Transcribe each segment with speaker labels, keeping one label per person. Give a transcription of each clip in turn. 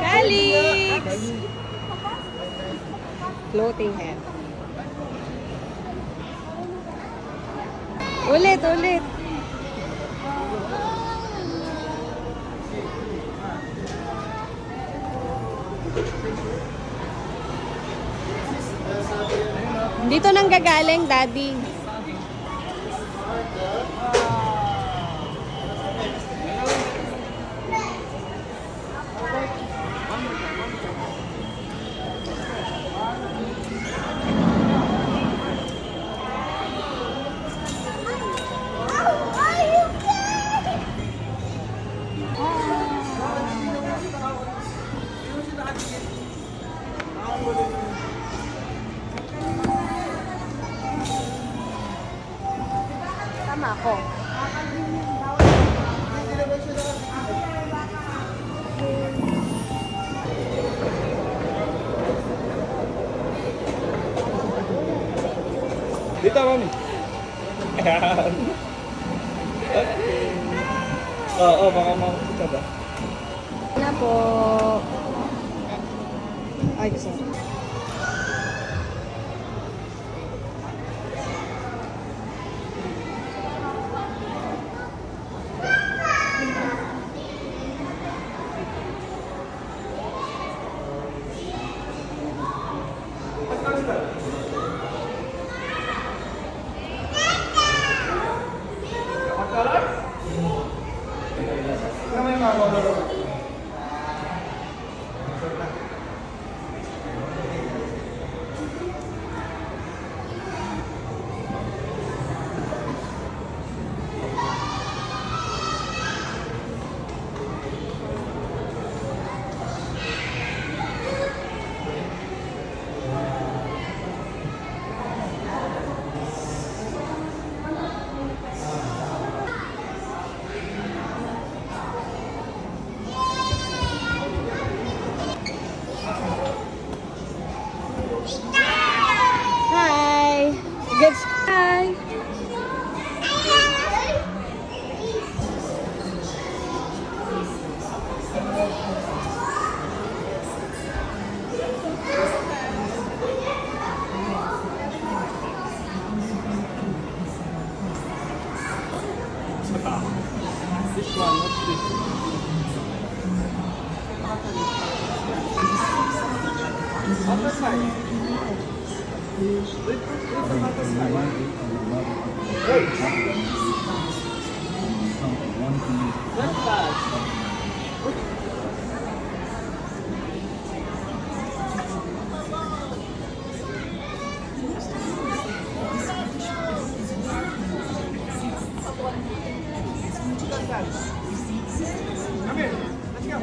Speaker 1: Calix! Floating head. Ulit, ulit. Dito nang gagaling, Daddy. Tama ako.
Speaker 2: Dito, mami. Ayan. Okay. Oo, baka makakita ba?
Speaker 1: Na po. Ay, sorry. Hi. Good. Hi.
Speaker 2: This one, what's this? Upper side. Wait. That's fast. Come here. Let's go.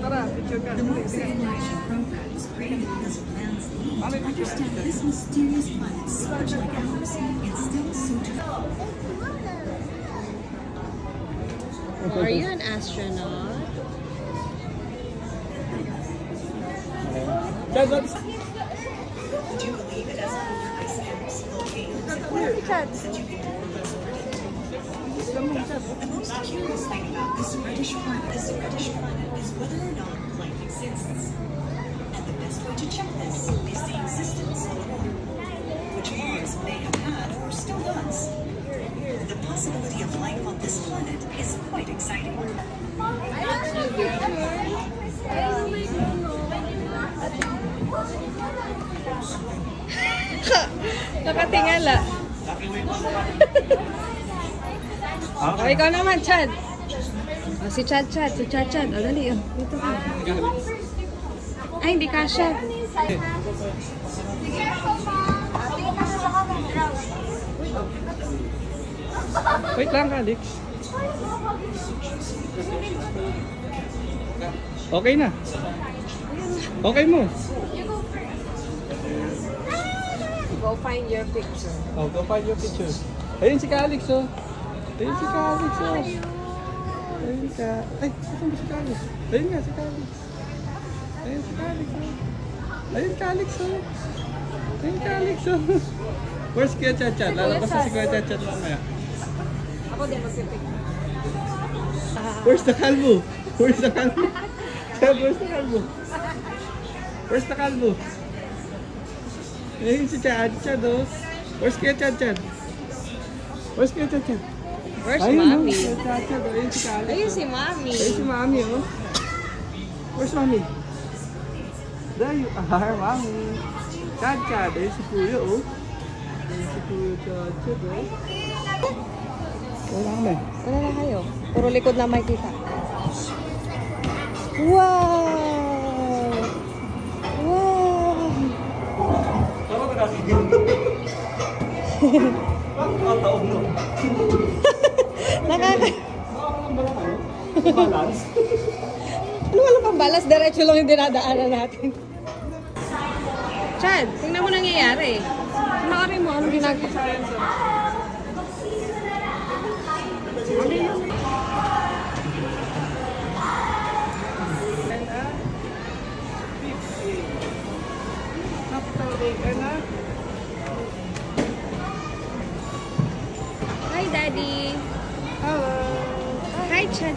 Speaker 2: Tara, picture ka.
Speaker 3: Understand this mysterious planet, so much like ours, it's still so
Speaker 1: Are you an astronaut?
Speaker 3: Would you believe it as ice caps, volcanoes, and whatever that you can do? The most curious thing about this reddish planet is whether or not life exists. And the best way to check this is the existence of water, which Mars may have had or still does. The possibility of life on this planet is quite exciting.
Speaker 1: Nakatingala. O, ikaw naman, Chad. O, si Chad. O, dali. O, dito ka. Ay, hindi kasha.
Speaker 2: Wait lang, Calix. Okay na. Okay mo.
Speaker 1: Go find your picture.
Speaker 2: Oh, go find your picture. Ayun si Calix, oh. Ayun si Calix, oh. Ayun ka. Ay, saan ba si Calix? Ayun nga, si Calix. Ayun si Calix, oh. Ayun, Calix, oh. Ayun si Alex, oh. Where's Kuya Chad? Lalabas na si Kuya Chad mamaya.
Speaker 1: Ako din magpipik.
Speaker 2: Where's the kalbo? Where's the kalbo? Chad, where's the kalbo? Where's the kalbo? Ayun si Chad, oh. Where's Kuya Chad? Where's Kuya Chad?
Speaker 1: Where's
Speaker 2: Ayun,
Speaker 1: Mommy?
Speaker 2: Kuya Chad, oh. Ayun si Alex.
Speaker 1: Ayun si Mommy.
Speaker 2: Ayun si Mommy, oh. Where's Mommy? There you are, Mommy. Chad. Ayun si Kuya, oh. Ayun si Kuya Chad, oh. Wala kami.
Speaker 1: Wala na kayo. Puro likod na makikita. Wow! Wow!
Speaker 2: Tama ka nakikita. Taon mo.
Speaker 1: Nakaka...
Speaker 2: Balance.
Speaker 1: Ano wala pang balas? Diretso lang yung dinadaanan natin. Chad, tingnan mo nangyayari. Panoorin mo, anong ginagawa? Hi, Daddy.
Speaker 2: Hello.
Speaker 1: Hi, Chad.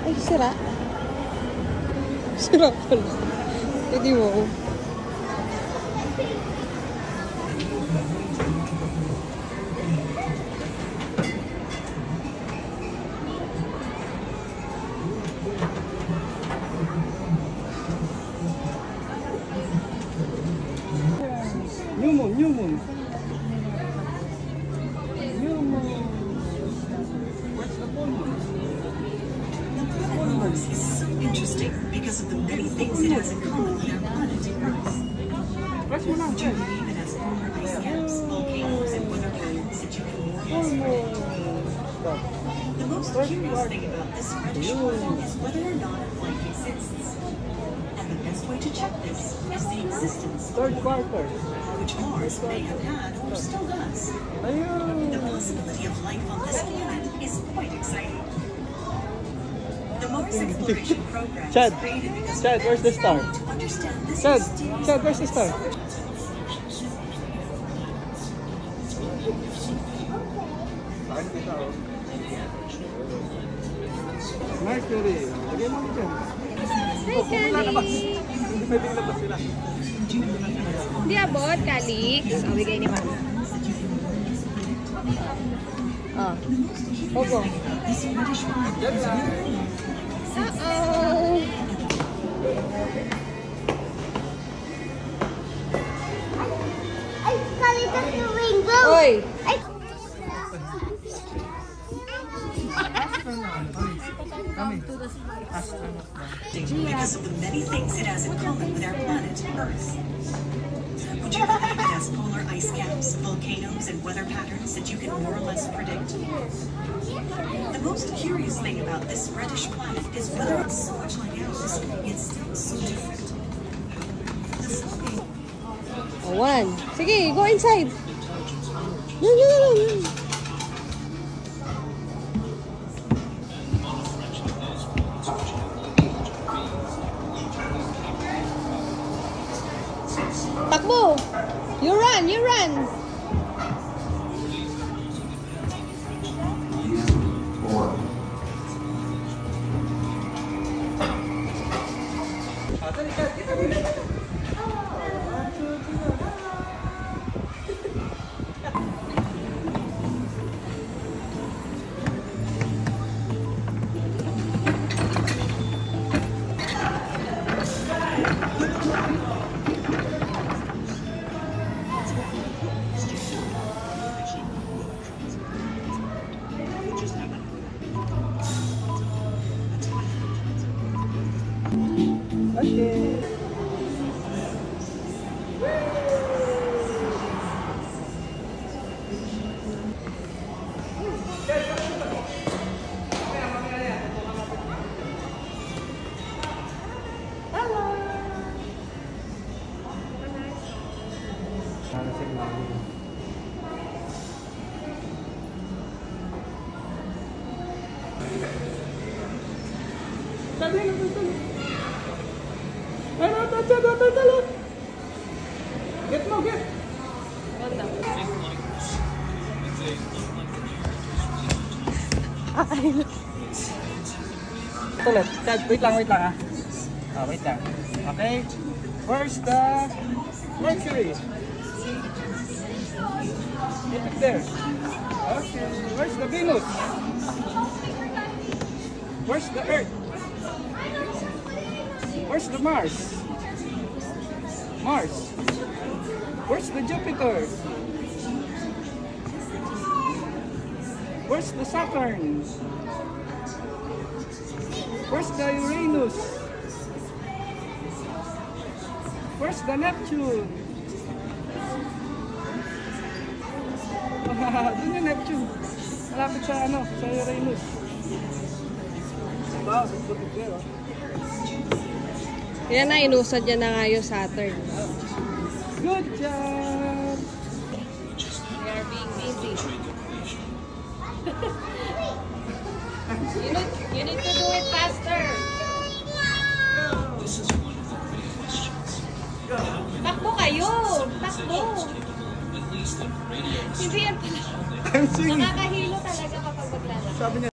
Speaker 1: Ay, sira. Sira pala. Hindi mo.
Speaker 2: New moon. Where's the full moon?
Speaker 3: Mars is so interesting because of the many things it has in common with our planet Earth.
Speaker 2: Press mo lang.
Speaker 3: Would you believe it has polar ice caps, volcanoes, and weather patterns that you can
Speaker 2: Full moon.
Speaker 3: The most curious thing about this reddish planet is whether or not life exists. And the best way to check this is the existence of
Speaker 2: Third
Speaker 3: water,
Speaker 2: quarter.
Speaker 3: which Mars may have had or still does.
Speaker 2: Ayun.
Speaker 3: The possibility of life on this planet is quite exciting. The Mars exploration program
Speaker 2: Chad,
Speaker 3: is created because
Speaker 2: Chad, where's the star?
Speaker 3: to understand this
Speaker 2: Chad,
Speaker 3: mysterious
Speaker 2: where's the star? Mercury. Lagay mo dyan.
Speaker 1: Hi, Calix.
Speaker 2: Hindi pwedeng labas sila.
Speaker 1: Hindi abot, Calix. O, bigay ni Mama. Oh. Opo.
Speaker 2: Yan lang.
Speaker 1: Uh-oh.
Speaker 4: Ay, kalitan yung rainbow.
Speaker 1: Oy.
Speaker 4: Ay,
Speaker 3: because of the many things it has in common with our planet Earth. Would you believe it has polar ice caps, volcanoes, and weather patterns that you can more or less predict? The most curious thing about this reddish planet is whether it's so much like ours, yet still so different. The sun
Speaker 1: Oh, one. Sige, go inside. Yun. Takbo! You run!
Speaker 2: Okay. Get mo, get! Tulit. Wait lang ah. Wait lang. Okay. Where's the Mercury? Keep it there. Okay. Where's the Venus? Where's the Earth? Where's the Mars? Mars. Where's the Jupiter? Where's the Saturn? Where's the Uranus? Where's the Neptune? Doon yung Neptune. Malapit sa sa Uranus. Wow, that's what it's there.
Speaker 1: Yan na, inusad niya na nga yung Saturn.
Speaker 2: Good job!
Speaker 1: We are being busy. You need to do it faster. Takbo kayo! Takbo! Hindi yan pala.
Speaker 2: I'm singing.
Speaker 1: Nakakahilo talaga kapag maglalakad.
Speaker 2: Sabi niya,